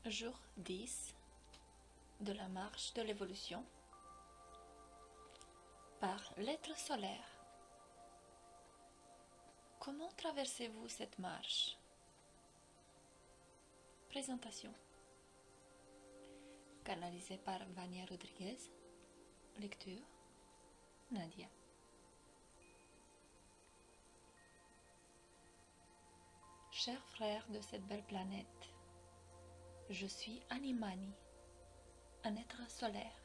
Jour 10 de la marche de l'évolution par l'être solaire. Comment traversez-vous cette marche? Présentation. Canalisé par Vania Rodriguez. Lecture Nadia. Chers frères de cette belle planète, je suis Animani, un être solaire.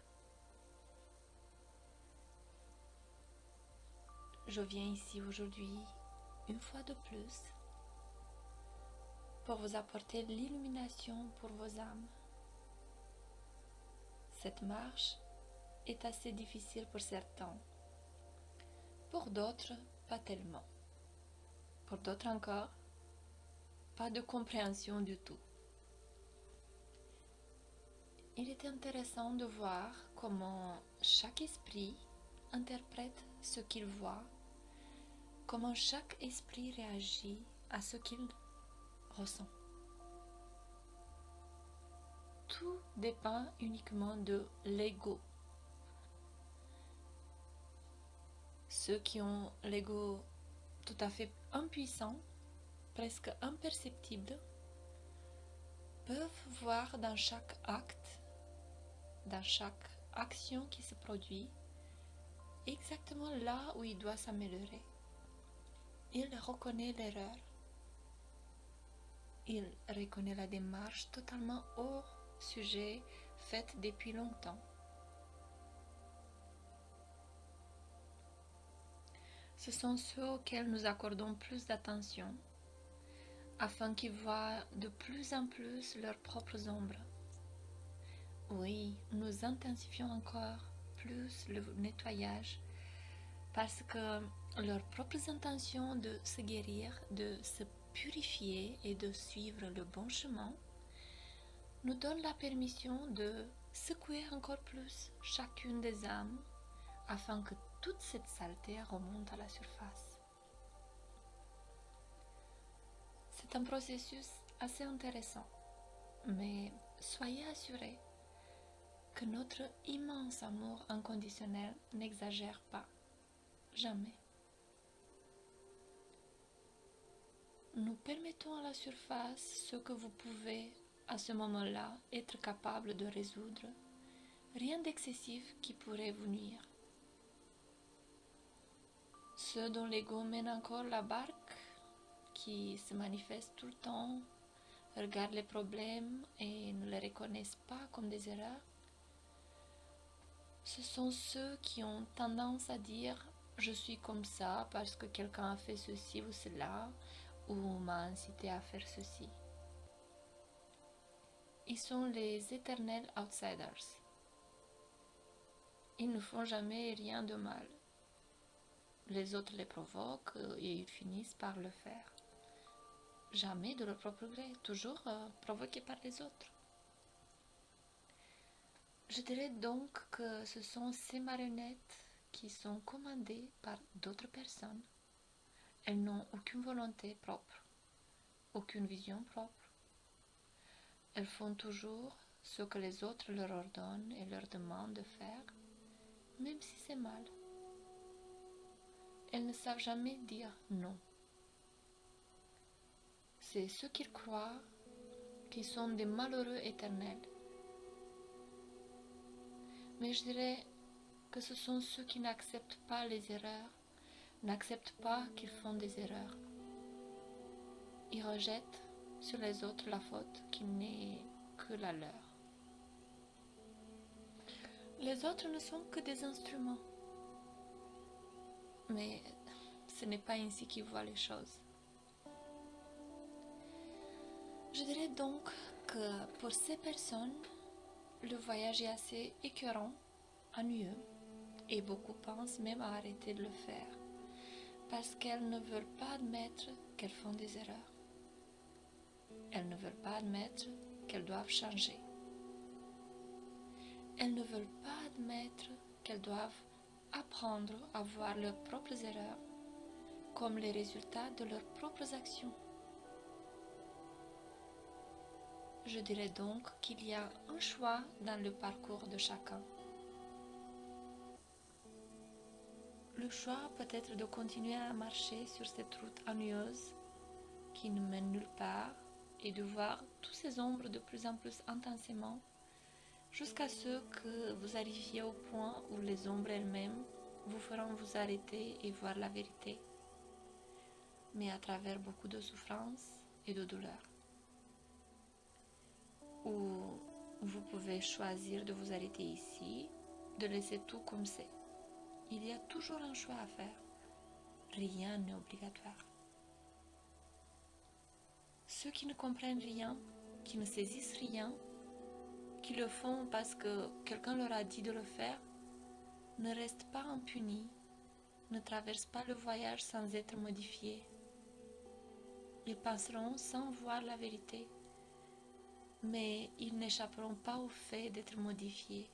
Je viens ici aujourd'hui, une fois de plus, pour vous apporter l'illumination pour vos âmes. Cette marche est assez difficile pour certains, pour d'autres, pas tellement. Pour d'autres encore, pas de compréhension du tout. Il est intéressant de voir comment chaque esprit interprète ce qu'il voit, comment chaque esprit réagit à ce qu'il ressent. Tout dépend uniquement de l'ego. Ceux qui ont l'ego tout à fait impuissant, presque imperceptible, peuvent voir dans chaque acte, dans chaque action qui se produit, exactement là où il doit s'améliorer. Il reconnaît l'erreur. Il reconnaît la démarche totalement hors sujet faite depuis longtemps. Ce sont ceux auxquels nous accordons plus d'attention, afin qu'ils voient de plus en plus leurs propres ombres. Oui, nous intensifions encore plus le nettoyage, parce que leurs propres intentions de se guérir, de se purifier et de suivre le bon chemin nous donnent la permission de secouer encore plus chacune des âmes afin que toute cette saleté remonte à la surface. C'est un processus assez intéressant, mais soyez assurés que notre immense amour inconditionnel n'exagère pas. Jamais. Nous permettons à la surface ce que vous pouvez à ce moment-là être capable de résoudre, rien d'excessif qui pourrait vous nuire. Ceux dont l'ego mène encore la barque, qui se manifestent tout le temps, regardent les problèmes et ne les reconnaissent pas comme des erreurs, ce sont ceux qui ont tendance à dire « je suis comme ça parce que quelqu'un a fait ceci ou cela » ou m'a incité à faire ceci. Ils sont les éternels outsiders. Ils ne font jamais rien de mal. Les autres les provoquent et ils finissent par le faire. Jamais de leur propre gré, toujours provoqués par les autres. Je dirais donc que ce sont ces marionnettes qui sont commandées par d'autres personnes. Elles n'ont aucune volonté propre, aucune vision propre. Elles font toujours ce que les autres leur ordonnent et leur demandent de faire, même si c'est mal. Elles ne savent jamais dire non. C'est ceux qu'ils croient qui sont des malheureux éternels. Mais je dirais que ce sont ceux qui n'acceptent pas les erreurs, n'acceptent pas qu'ils font des erreurs. Ils rejettent sur les autres la faute qui n'est que la leur. Les autres ne sont que des instruments. Mais ce n'est pas ainsi qu'ils voient les choses. Je dirais donc que pour ces personnes, le voyage est assez écœurant, ennuyeux, et beaucoup pensent même à arrêter de le faire, parce qu'elles ne veulent pas admettre qu'elles font des erreurs. Elles ne veulent pas admettre qu'elles doivent changer. Elles ne veulent pas admettre qu'elles doivent apprendre à voir leurs propres erreurs comme les résultats de leurs propres actions. Je dirais donc qu'il y a un choix dans le parcours de chacun. Le choix peut être de continuer à marcher sur cette route ennuyeuse qui ne mène nulle part et de voir tous ces ombres de plus en plus intensément jusqu'à ce que vous arriviez au point où les ombres elles-mêmes vous feront vous arrêter et voir la vérité, mais à travers beaucoup de souffrance et de douleur. Ou vous pouvez choisir de vous arrêter ici, de laisser tout comme c'est. Il y a toujours un choix à faire. Rien n'est obligatoire. Ceux qui ne comprennent rien, qui ne saisissent rien, qui le font parce que quelqu'un leur a dit de le faire, ne restent pas impunis, ne traversent pas le voyage sans être modifiés. Ils passeront sans voir la vérité, mais ils n'échapperont pas au fait d'être modifiés,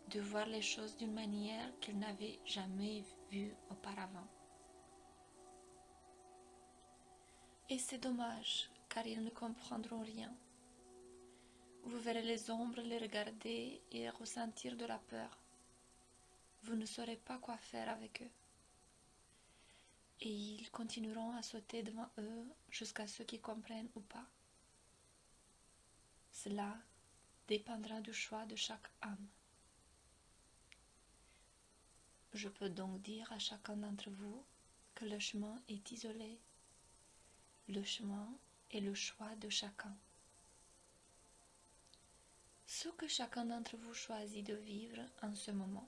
de voir les choses d'une manière qu'ils n'avaient jamais vue auparavant. Et c'est dommage, car ils ne comprendront rien. Vous verrez les ombres les regarder et ressentir de la peur. Vous ne saurez pas quoi faire avec eux. Et ils continueront à sauter devant eux jusqu'à ce qu'ils comprennent ou pas. Cela dépendra du choix de chaque âme. Je peux donc dire à chacun d'entre vous que le chemin est isolé. Le chemin est le choix de chacun. Ce que chacun d'entre vous choisit de vivre en ce moment.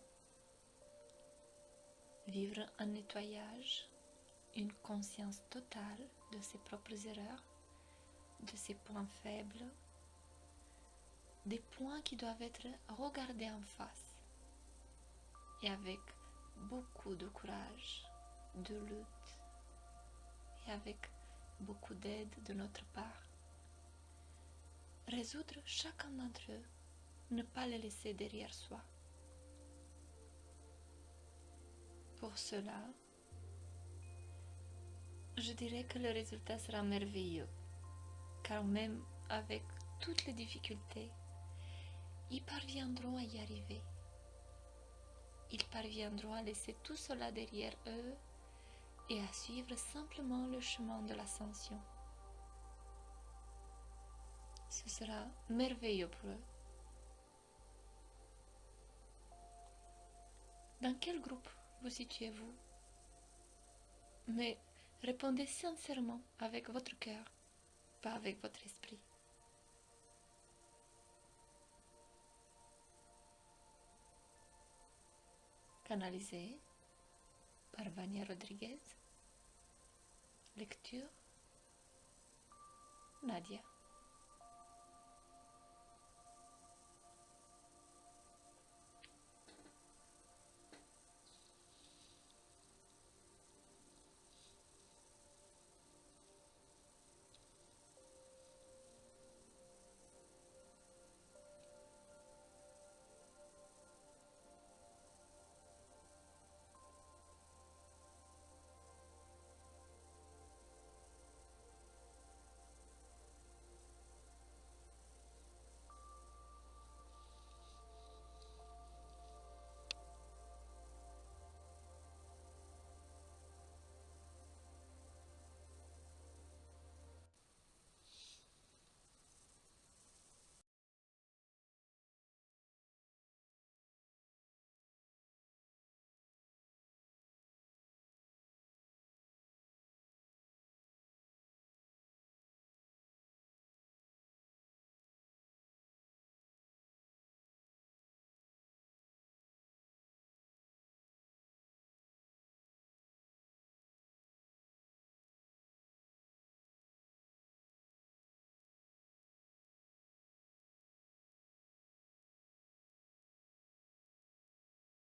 Vivre un nettoyage, une conscience totale de ses propres erreurs, de ses points faibles, des points qui doivent être regardés en face et avec beaucoup de courage, de lutte et avec beaucoup d'aide de notre part. Résoudre chacun d'entre eux, ne pas les laisser derrière soi. Pour cela, je dirais que le résultat sera merveilleux, car même avec toutes les difficultés, ils parviendront à y arriver. Ils parviendront à laisser tout cela derrière eux et à suivre simplement le chemin de l'ascension. Ce sera merveilleux pour eux. Dans quel groupe vous situez-vous? Mais répondez sincèrement avec votre cœur, pas avec votre esprit. Canalisé par Vania Rodriguez. Lecture Nadia.